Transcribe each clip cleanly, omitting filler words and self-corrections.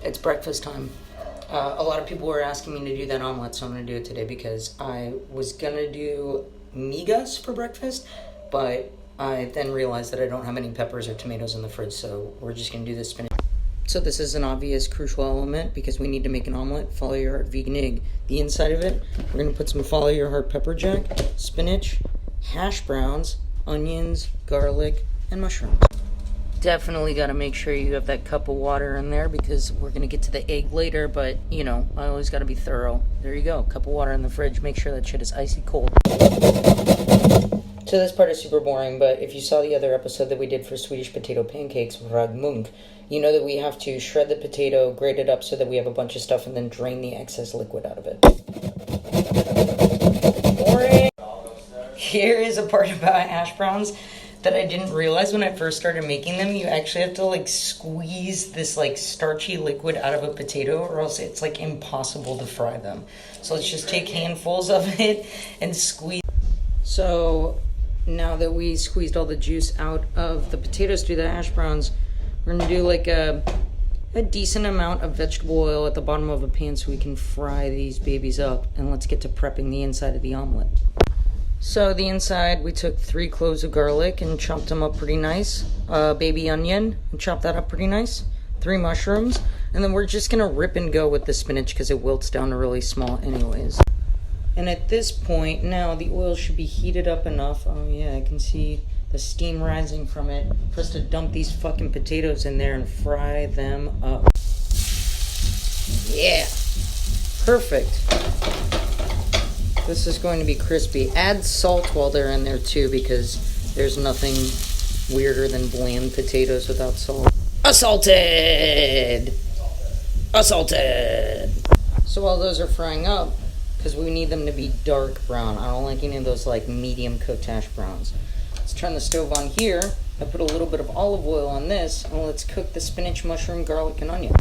It's breakfast time. A lot of people were asking me to do that omelet, so I'm going to do it today because I was going to do migas for breakfast, but I then realized that I don't have any peppers or tomatoes in the fridge, so we're just going to do this spinach. So this is an obvious crucial element because we need to make an omelet. Follow your heart vegan egg. The inside of it, we're going to put some follow your heart pepper jack, spinach, hash browns, onions, garlic, and mushrooms. Definitely got to make sure you have that cup of water in there because we're going to get to the egg later, but you know, I always got to be thorough. There you go, cup of water in the fridge. Make sure that shit is icy cold. So this part is super boring, but if you saw the other episode that we did for Swedish potato pancakes, ragmunk, you know that we have to shred the potato, grate it up so that we have a bunch of stuff, and then drain the excess liquid out of it. Boring! Here is a part about hash browns that I didn't realize when I first started making them. You actually have to like squeeze this like starchy liquid out of a potato or else it's like impossible to fry them. So let's just take handfuls of it and squeeze. So now that we squeezed all the juice out of the potatoes to the hash browns, we're gonna do like a decent amount of vegetable oil at the bottom of a pan so we can fry these babies up. And let's get to prepping the inside of the omelet. So the inside, we took 3 cloves of garlic and chopped them up pretty nice. Baby onion, and chopped that up pretty nice. 3 mushrooms, and then we're just gonna rip and go with the spinach because it wilts down to really small anyways. And at this point, now the oil should be heated up enough. Oh yeah, I can see the steam rising from it for us to dump these fucking potatoes in there and fry them up. Yeah, perfect. This is going to be crispy. Add salt while they're in there too because there's nothing weirder than bland potatoes without salt. Assaulted! Assaulted! So while those are frying up, because we need them to be dark brown. I don't like any of those like medium cooked hash browns. Let's turn the stove on here. I put a little bit of olive oil on this, and let's cook the spinach, mushroom, garlic, and onion.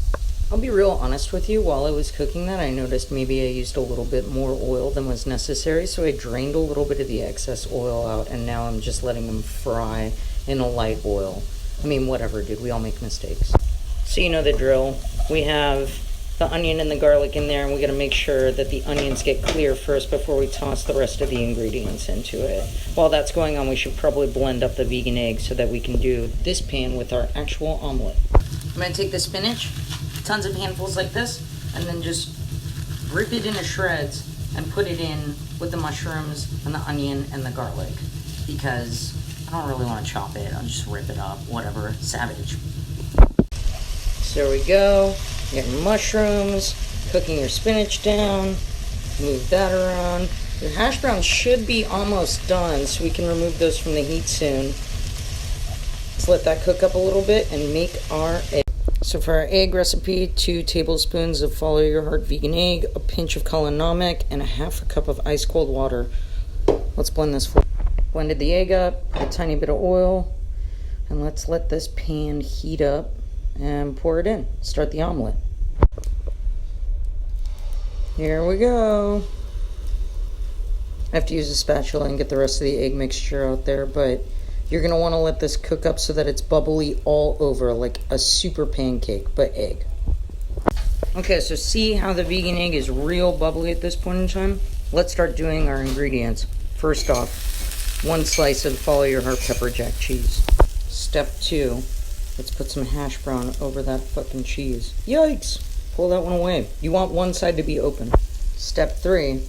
I'll be real honest with you, while I was cooking that, I noticed maybe I used a little bit more oil than was necessary, so I drained a little bit of the excess oil out, and now I'm just letting them fry in a light oil. I mean, whatever, dude, we all make mistakes. So you know the drill. We have the onion and the garlic in there, and we gotta make sure that the onions get clear first before we toss the rest of the ingredients into it. While that's going on, we should probably blend up the vegan egg so that we can do this pan with our actual omelet. I'm gonna take the spinach, tons of handfuls like this, and then just rip it into shreds and put it in with the mushrooms and the onion and the garlic because I don't really want to chop it. I'll just rip it up, whatever, savage. So there we go. You got your mushrooms, cooking your spinach down, move that around. Your hash browns should be almost done, so we can remove those from the heat soon. Let's let that cook up a little bit and make our egg. So for our egg recipe, 2 tablespoons of Follow Your Heart vegan egg, a pinch of namek, and a half a cup of ice cold water. Let's blend this. Blended the egg up, a tiny bit of oil, and let's let this pan heat up and pour it in. Start the omelet. Here we go. I have to use a spatula and get the rest of the egg mixture out there, but you're going to want to let this cook up so that it's bubbly all over, like a super pancake, but egg. Okay, so see how the vegan egg is real bubbly at this point in time? Let's start doing our ingredients. First off, 1 slice of Follow Your Heart pepper jack cheese. Step 2, let's put some hash brown over that fucking cheese. Yikes! Pull that one away. You want one side to be open. Step 3,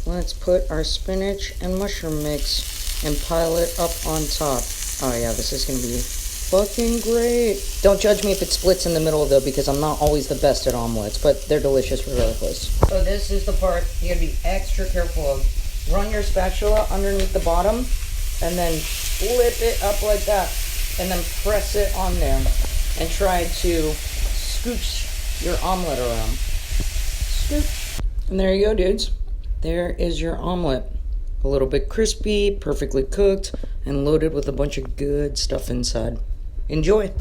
let's put our spinach and mushroom mix and pile it up on top. Oh yeah, this is gonna be fucking great. Don't judge me if it splits in the middle though, because I'm not always the best at omelets, but they're delicious regardless. So this is the part you gotta be extra careful of. Run your spatula underneath the bottom, and then flip it up like that, and then press it on there, and try to scooch your omelet around. Scooch. And there you go, dudes. There is your omelet. A little bit crispy, perfectly cooked, and loaded with a bunch of good stuff inside. Enjoy!